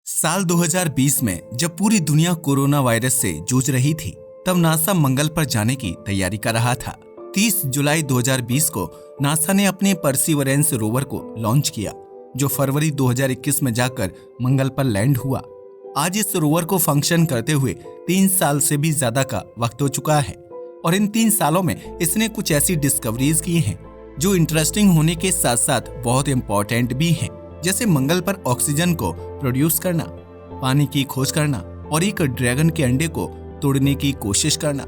साल 2020 में जब पूरी दुनिया कोरोना वायरस से जूझ रही थी, तब नासा मंगल पर जाने की तैयारी कर रहा था। 30 जुलाई 2020 को नासा ने अपने परसिवरेंस रोवर को लॉन्च किया, जो फरवरी 2021 में जाकर मंगल पर लैंड हुआ। आज इस रोवर को फंक्शन करते हुए 3 साल से भी ज्यादा का वक्त हो चुका है और इन 3 सालों में इसने कुछ ऐसी डिस्कवरीज की हैं जो इंटरेस्टिंग होने के साथ साथ बहुत इंपॉर्टेंट भी हैं, जैसे मंगल पर ऑक्सीजन को प्रोड्यूस करना, पानी की खोज करना और एक ड्रैगन के अंडे को तोड़ने की कोशिश करना।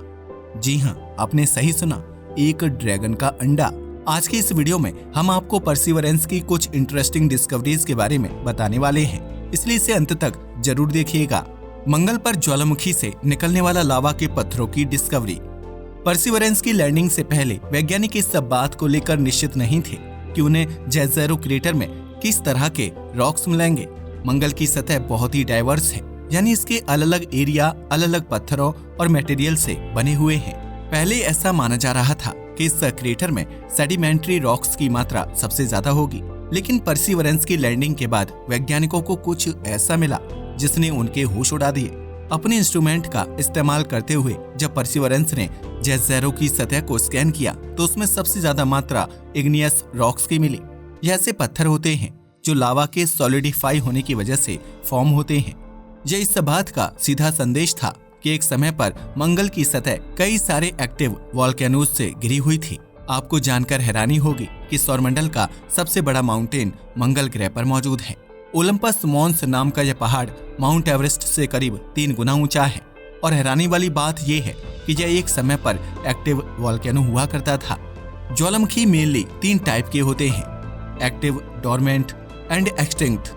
जी हाँ, आपने सही सुना, एक ड्रैगन का अंडा। आज के इस वीडियो में हम आपको परसिवरेंस की कुछ इंटरेस्टिंग डिस्कवरीज के बारे में बताने वाले हैं, इसलिए इसे अंत तक जरूर देखिएगा। मंगल पर ज्वालामुखी से निकलने वाला लावा के पत्थरों की डिस्कवरी। परसिवरेंस की लैंडिंग से पहले वैज्ञानिक इस सब बात को लेकर निश्चित नहीं थे कि उन्हें जेज़ेरो क्रेटर में किस तरह के रॉक्स मिलेंगे। मंगल की सतह बहुत ही डाइवर्स है, यानी इसके अलग अलग एरिया अलग अलग पत्थरों और मटेरियल से बने हुए हैं। पहले ऐसा माना जा रहा था कि इस क्रेटर में सेडिमेंट्री रॉक्स की मात्रा सबसे ज्यादा होगी, लेकिन परसिवरेंस की लैंडिंग के बाद वैज्ञानिकों को कुछ ऐसा मिला जिसने उनके होश उड़ा दिए। अपने इंस्ट्रूमेंट का इस्तेमाल करते हुए जब परसिवरेंस ने जेज़ेरो की सतह को स्कैन किया तो उसमें सबसे ज्यादा मात्रा इग्नियस रॉक्स की मिली। ये ऐसे पत्थर होते हैं जो लावा के सॉलिडिफाई होने की वजह से फॉर्म होते हैं। यह इस बात का सीधा संदेश था कि एक समय पर मंगल की सतह कई सारे एक्टिव वॉल्केनोज से घिरी हुई थी। आपको जानकर हैरानी होगी कि सौरमंडल का सबसे बड़ा माउंटेन मंगल ग्रह पर मौजूद है। ओलंपस मॉन्स नाम का यह पहाड़ माउंट एवरेस्ट से करीब 3 गुना ऊंचा है और हैरानी वाली बात यह है कि यह एक समय पर एक्टिव वॉल्केनो हुआ करता था। ज्वालामुखी मेनली 3 टाइप के होते हैं: active, dormant and extinct.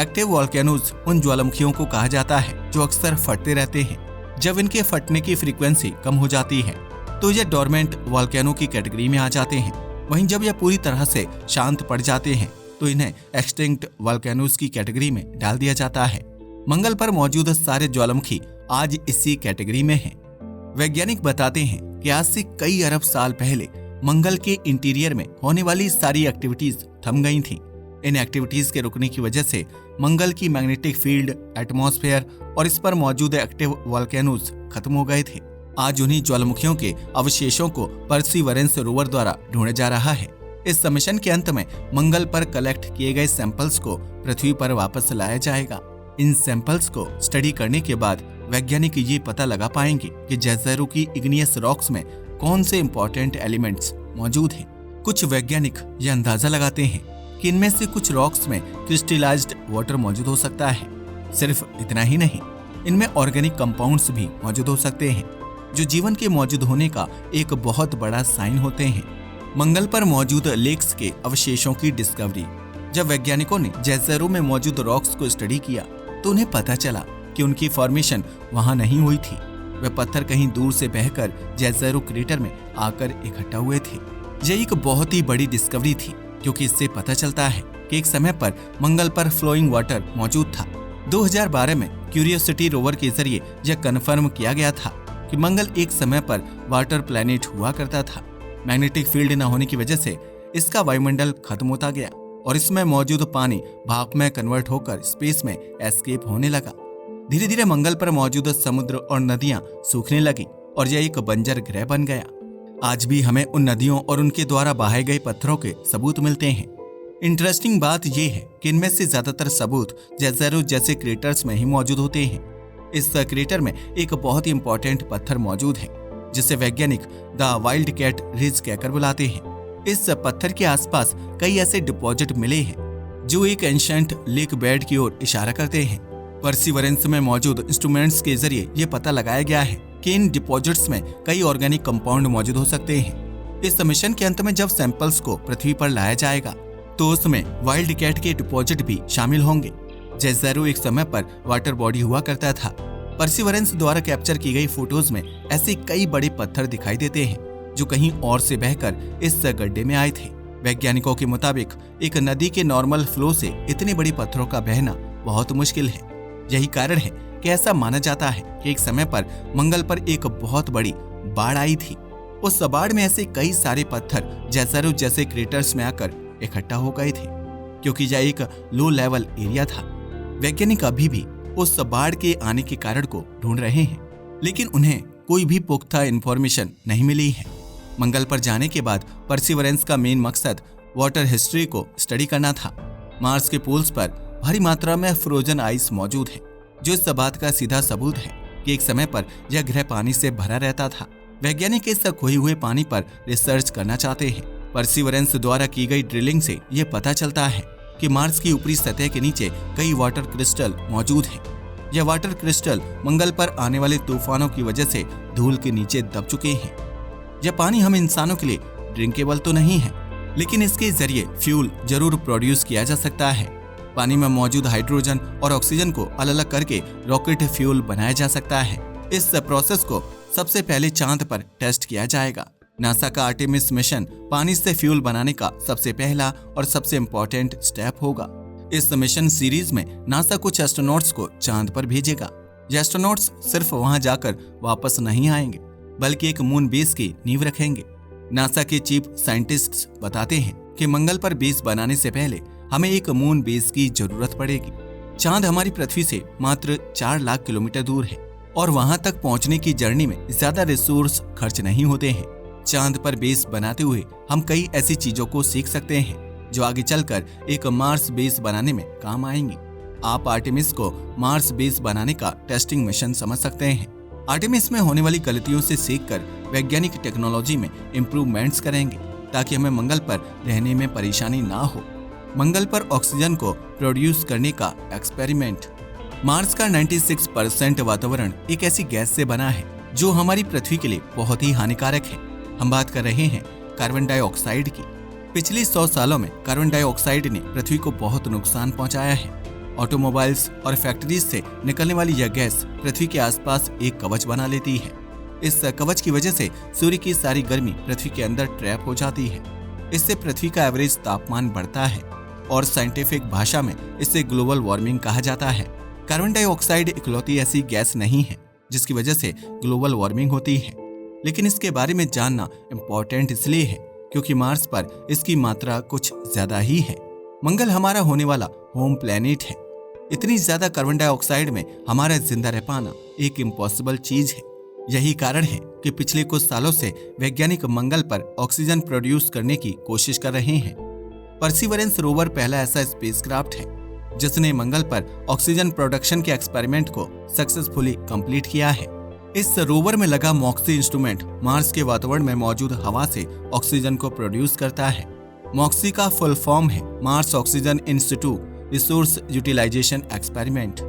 Active volcanoes उन ज्वालामुखियों को कहा जाता है जो अक्सर फटते रहते हैं। जब इनके फटने की फ्रीक्वेंसी कम हो जाती है तो यह डोरमेंट वॉल्केनो की कैटेगरी में आ जाते हैं। वहीं जब यह पूरी तरह से शांत पड़ जाते हैं तो इन्हें एक्सटिंक्ट वॉल्केनोज की कैटेगरी में डाल दिया जाता है। मंगल पर मौजूद सारे ज्वालामुखी आज इसी कैटेगरी में हैं। वैज्ञानिक बताते हैं कि आज से कई अरब साल पहले मंगल के इंटीरियर में होने वाली सारी एक्टिविटीज थम गई थीं। इन एक्टिविटीज के रुकने की वजह से मंगल की मैग्नेटिक फील्ड, एटमॉस्फेयर और इस पर मौजूद एक्टिव वॉल्केनोज खत्म हो गए थे। आज उन्हीं ज्वालामुखियों के अवशेषों को परसिवरेंस रोवर द्वारा ढूंढा जा रहा है। इस मिशन के अंत में मंगल पर कलेक्ट किए गए सैंपल्स को पृथ्वी पर वापस लाया जाएगा। इन सैंपल्स को स्टडी करने के बाद वैज्ञानिक ये पता लगा पाएंगे कि जेज़ेरो की इग्नियस रॉक्स में कौन से इंपॉर्टेंट एलिमेंट्स मौजूद हैं। कुछ वैज्ञानिक यह अंदाजा लगाते हैं कि इनमें से कुछ रॉक्स में क्रिस्टलाइज्ड वाटर मौजूद हो सकता है। सिर्फ इतना ही नहीं, इनमें ऑर्गेनिक कंपाउंड्स भी मौजूद हो सकते हैं जो जीवन के मौजूद होने का एक बहुत बड़ा साइन होते हैं। मंगल पर मौजूद लेक्स के अवशेषों की डिस्कवरी। जब वैज्ञानिकों ने जेज़ेरो में मौजूद रॉक्स को स्टडी किया तो उन्हें पता चला कि उनकी फॉर्मेशन वहां नहीं हुई थी। वे पत्थर कहीं दूर से बहकर जेज़ेरो क्रेटर में आकर इकट्ठा हुए थे। यह एक बहुत ही बड़ी डिस्कवरी थी, क्योंकि इससे पता चलता है कि एक समय पर मंगल पर फ्लोइंग वाटर मौजूद था। 2012 में क्यूरियोसिटी रोवर के जरिए यह कन्फर्म किया गया था कि मंगल एक समय पर वाटर प्लैनेट हुआ करता था। मैग्नेटिक फील्ड न होने की वजह से इसका वायुमंडल खत्म होता गया और इसमें मौजूद पानी भाप में कन्वर्ट होकर स्पेस में एस्केप होने लगा। धीरे धीरे मंगल पर मौजूद समुद्र और नदियां सूखने लगी और यह एक बंजर ग्रह बन गया। आज भी हमें उन नदियों और उनके द्वारा बहाए गए पत्थरों के सबूत मिलते हैं। इंटरेस्टिंग बात यह है कि इनमें से ज्यादातर सबूत जेज़ेरो जैसे क्रेटर्स में ही मौजूद होते हैं। इस क्रेटर में एक बहुत ही इंपॉर्टेंट पत्थर मौजूद है जिसे वैज्ञानिक द वाइल्ड कैट रिज कहकर बुलाते हैं। इस पत्थर के आसपास कई ऐसे डिपॉजिट मिले हैं जो एक एंशिएंट लेक बेड की ओर इशारा करते हैं। परसिवरेंस में मौजूद इंस्ट्रूमेंट्स के जरिए यह पता लगाया गया है कि इन डिपॉजिट्स में कई ऑर्गेनिक कंपाउंड मौजूद हो सकते हैं। इस मिशन के अंत में जब सैंपल्स को पृथ्वी पर लाया जाएगा तो उसमें वाइल्ड कैट के डिपॉजिट भी शामिल होंगे। जेज़ेरो एक समय पर वाटर बॉडी हुआ करता था। परसिवरेंस द्वारा कैप्चर की गई फोटोज में ऐसे कई बड़े पत्थर दिखाई देते हैं जो कहीं और से बहकर इस गड्ढे में आए थे। वैज्ञानिकों के मुताबिक एक नदी के नॉर्मल फ्लो से इतने बड़े पत्थरों का बहना बहुत मुश्किल है। यही कारण है कि ऐसा माना जाता है कि एक समय पर मंगल पर एक बहुत बड़ी बाढ़ आई थी। उस बाढ़ में ऐसे कई सारे पत्थर जेज़ेरो जैसे क्रेटर्स में आकर इकट्ठा हो गए थे, क्योंकि यह एक लो लेवल एरिया था। वैज्ञानिक अभी भी उस बाढ़ के आने के कारण को ढूंढ रहे हैं, लेकिन उन्हें कोई भी पुख्ता इंफॉर्मेशन नहीं मिली है। मंगल पर जाने के बाद परसिवरेंस का मेन मकसद वाटर हिस्ट्री को स्टडी करना था। मार्स के पोल्स पर भारी मात्रा में फ्रोजन आइस मौजूद है, जो इस बात का सीधा सबूत है कि एक समय पर यह ग्रह पानी से भरा रहता था। वैज्ञानिक इस खोए हुए पानी पर रिसर्च करना चाहते हैं। परसिवरेंस द्वारा की गई ड्रिलिंग से ये पता चलता है कि मार्स की ऊपरी सतह के नीचे कई वाटर क्रिस्टल मौजूद हैं। यह वाटर क्रिस्टल मंगल पर आने वाले तूफानों की वजह से धूल के नीचे दब चुके हैं। यह पानी हम इंसानों के लिए ड्रिंकेबल तो नहीं है, लेकिन इसके जरिए फ्यूल जरूर प्रोड्यूस किया जा सकता है। पानी में मौजूद हाइड्रोजन और ऑक्सीजन को अलग अलग करके रॉकेट फ्यूल बनाया जा सकता है। इस प्रोसेस को सबसे पहले चांद पर टेस्ट किया जाएगा। नासा का आर्टेमिस मिशन पानी से फ्यूल बनाने का सबसे पहला और सबसे इम्पोर्टेंट स्टेप होगा। इस मिशन सीरीज में नासा कुछ एस्ट्रोनॉट्स को चांद पर भेजेगा। ये एस्ट्रोनॉट्स सिर्फ वहां जाकर वापस नहीं आएंगे, बल्कि एक मून बेस की नींव रखेंगे। नासा के चीफ साइंटिस्ट्स बताते हैं कि मंगल पर बेस बनाने से पहले हमें एक मून बेस की जरूरत पड़ेगी। चांद हमारी पृथ्वी से मात्र 4 लाख किलोमीटर दूर है और वहां तक पहुंचने की जर्नी में ज्यादा रिसोर्स खर्च नहीं होते हैं। चांद पर बेस बनाते हुए हम कई ऐसी चीजों को सीख सकते हैं जो आगे चलकर एक मार्स बेस बनाने में काम आएंगी। आप आर्टेमिस को मार्स बेस बनाने का टेस्टिंग मिशन समझ सकते हैं। आर्टेमिस में होने वाली गलतियों से सीखकर वैज्ञानिक टेक्नोलॉजी में इम्प्रूवमेंट्स करेंगे ताकि हमें मंगल पर रहने में परेशानी ना हो। मंगल पर ऑक्सीजन को प्रोड्यूस करने का एक्सपेरिमेंट। मार्स का 96% वातावरण एक ऐसी गैस से बना है जो हमारी पृथ्वी के लिए बहुत ही हानिकारक है। हम बात कर रहे हैं कार्बन डाइऑक्साइड की। पिछले 100 सालों में कार्बन डाइऑक्साइड ने पृथ्वी को बहुत नुकसान पहुंचाया है। ऑटोमोबाइल्स और फैक्ट्रीज से निकलने वाली यह गैस पृथ्वी के आसपास एक कवच बना लेती है। इस कवच की वजह से सूर्य की सारी गर्मी पृथ्वी के अंदर ट्रैप हो जाती है। इससे पृथ्वी का एवरेज तापमान बढ़ता है और साइंटिफिक भाषा में इसे ग्लोबल वार्मिंग कहा जाता है। कार्बन डाइऑक्साइड इकलौती ऐसी गैस नहीं है जिसकी वजह से ग्लोबल वार्मिंग होती है, लेकिन इसके बारे में जानना इम्पोर्टेंट इसलिए है क्योंकि मार्स पर इसकी मात्रा कुछ ज्यादा ही है। मंगल हमारा होने वाला होम प्लेनेट है। इतनी ज्यादा कार्बन डाइऑक्साइड में हमारा जिंदा रह पाना एक इम्पॉसिबल चीज है। यही कारण है कि पिछले कुछ सालों से वैज्ञानिक मंगल पर ऑक्सीजन प्रोड्यूस करने की कोशिश कर रहे हैं। परसिवरेंस रोवर पहला ऐसा स्पेसक्राफ्ट है जिसने मंगल पर ऑक्सीजन प्रोडक्शन के एक्सपेरिमेंट को सक्सेसफुली कंप्लीट किया है। इस रोवर में लगा मॉक्सी इंस्ट्रूमेंट मार्स के वातावरण में मौजूद हवा से ऑक्सीजन को प्रोड्यूस करता है। मॉक्सी का फुल फॉर्म है Mars oxygen in situ resource utilisation experiment.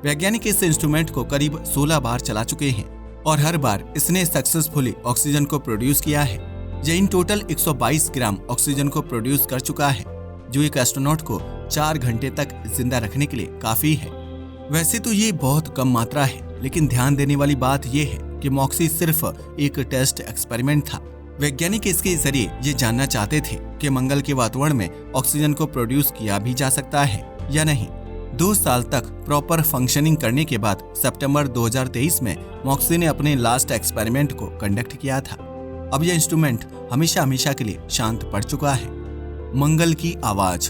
वैज्ञानिक इस इंस्ट्रूमेंट को करीब 16 बार चला चुके हैं और हर बार इसने सक्सेसफुली ऑक्सीजन को प्रोड्यूस किया है। यह इन टोटल 122 ग्राम ऑक्सीजन को प्रोड्यूस कर चुका है, जो एक एस्ट्रोनॉट को 4 घंटे तक जिंदा रखने के लिए काफी है। वैसे तो ये बहुत कम मात्रा है, लेकिन ध्यान देने वाली बात यह है कि मॉक्सी सिर्फ एक टेस्ट एक्सपेरिमेंट था। वैज्ञानिक इसके जरिए ये जानना चाहते थे कि मंगल के वातावरण में ऑक्सीजन को प्रोड्यूस किया भी जा सकता है या नहीं। 2 साल तक प्रॉपर फंक्शनिंग करने के बाद सितंबर 2023 में मॉक्सी ने अपने लास्ट एक्सपेरिमेंट को कंडक्ट किया था। अब यह इंस्ट्रूमेंट हमेशा हमेशा के लिए शांत पड़ चुका है। मंगल की आवाज।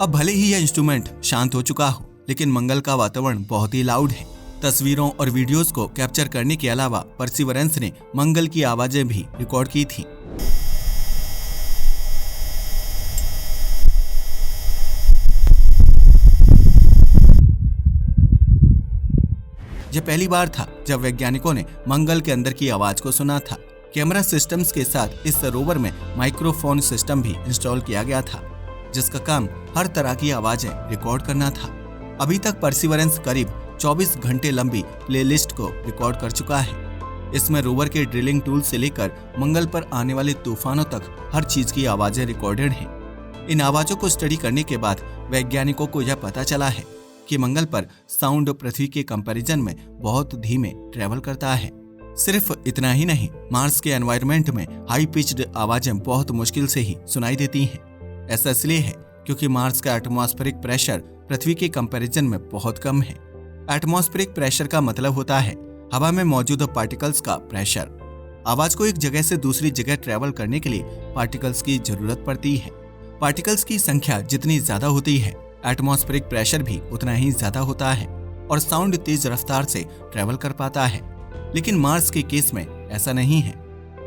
अब भले ही यह इंस्ट्रूमेंट शांत हो चुका हो, लेकिन मंगल का वातावरण बहुत ही लाउड है। तस्वीरों और वीडियोस को कैप्चर करने के अलावा परसिवरेंस ने मंगल की आवाजें भी रिकॉर्ड की थी। यह पहली बार था जब वैज्ञानिकों ने मंगल के अंदर की आवाज को सुना था। कैमरा सिस्टम्स के साथ इस रोवर में माइक्रोफोन सिस्टम भी इंस्टॉल किया गया था, जिसका काम हर तरह की आवाजें रिकॉर्ड करना था। अभी तक परसिवरेंस करीब 24 घंटे लंबी प्लेलिस्ट को रिकॉर्ड कर चुका है। इसमें रोवर के ड्रिलिंग टूल से लेकर मंगल पर आने वाले तूफानों तक हर चीज की आवाजें रिकॉर्डेड हैं। इन आवाजों को स्टडी करने के बाद वैज्ञानिकों को यह पता चला है कि मंगल पर साउंड पृथ्वी के कंपैरिजन में बहुत धीमे ट्रेवल करता है। सिर्फ इतना ही नहीं, मार्स के एनवायरनमेंट में हाई पिच्ड आवाजें बहुत मुश्किल से ही सुनाई देती हैं। ऐसा इसलिए है क्योंकि मार्स का एटमॉस्फेरिक प्रेशर पृथ्वी के कंपैरिजन में बहुत कम है। एटमॉस्फेरिक प्रेशर का मतलब होता है हवा में मौजूद पार्टिकल्स का प्रेशर। आवाज को एक जगह से दूसरी जगह ट्रेवल करने के लिए पार्टिकल्स की जरूरत पड़ती है। पार्टिकल्स की संख्या जितनी ज्यादा होती है, एटमॉस्फेरिक प्रेशर भी उतना ही ज्यादा होता है और साउंड तेज रफ्तार से ट्रेवल कर पाता है। लेकिन मार्स के केस में ऐसा नहीं है।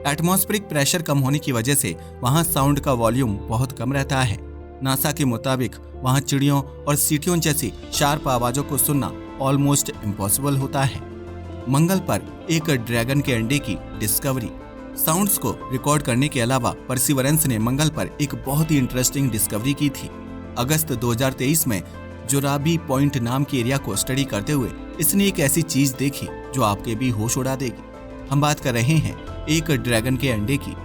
एटमॉस्फेरिक प्रेशर कम होने की वजह से वहां साउंड का वॉल्यूम बहुत कम रहता है। नासा के मुताबिक वहां चिड़ियों और सीटियों जैसी शार्प आवाजों को सुनना ऑलमोस्ट इम्पॉसिबल होता है। मंगल पर एक ड्रैगन के अंडे की डिस्कवरी। साउंड्स को रिकॉर्ड करने के अलावा परसिवरेंस ने मंगल पर एक बहुत ही इंटरेस्टिंग डिस्कवरी की थी। अगस्त 2023 में जोराबी पॉइंट नाम के एरिया को स्टडी करते हुए इसने एक ऐसी चीज देखी जो आपके भी होश उड़ा देगी। हम बात कर रहे हैं एक ड्रैगन के अंडे की।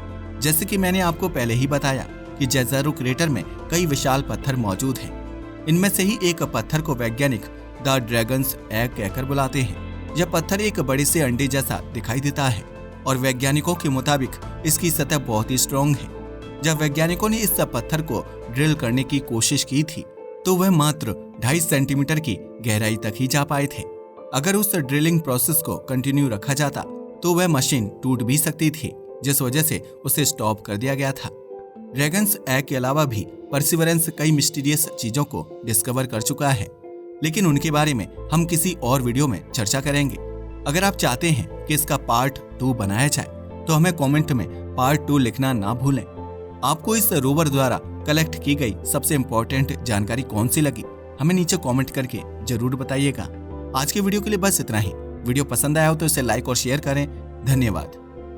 जैसे कि मैंने आपको पहले ही बताया कि जेज़रो क्रेटर में कई विशाल पत्थर मौजूद हैं। इनमें से ही एक पत्थर को वैज्ञानिक द ड्रैगन्स एग कहकर बुलाते हैं। यह पत्थर एक बड़े से अंडे जैसा दिखाई देता है और वैज्ञानिकों के मुताबिक इसकी सतह बहुत ही स्ट्रॉन्ग है। जब वैज्ञानिकों ने इस पत्थर को ड्रिल करने की कोशिश की थी तो वह मात्र 2.5 सेंटीमीटर की गहराई तक ही जा पाए थे। अगर उस ड्रिलिंग प्रोसेस को कंटिन्यू रखा जाता तो वह मशीन टूट भी सकती थी, जिस वजह से उसे स्टॉप कर दिया गया था। ड्रैगन्स एग के अलावा भी परसिवरेंस कई मिस्टीरियस चीजों को डिस्कवर कर चुका है, लेकिन उनके बारे में हम किसी और वीडियो में चर्चा करेंगे। अगर आप चाहते हैं कि इसका पार्ट 2 बनाया जाए तो हमें कमेंट में पार्ट 2 लिखना ना भूलें। आपको इस रोवर द्वारा कलेक्ट की गई सबसे इंपॉर्टेंट जानकारी कौन सी लगी, हमें नीचे कमेंट करके जरूर बताइएगा। आज के वीडियो के लिए बस इतना ही। वीडियो पसंद आया हो तो इसे लाइक और शेयर करें। धन्यवाद।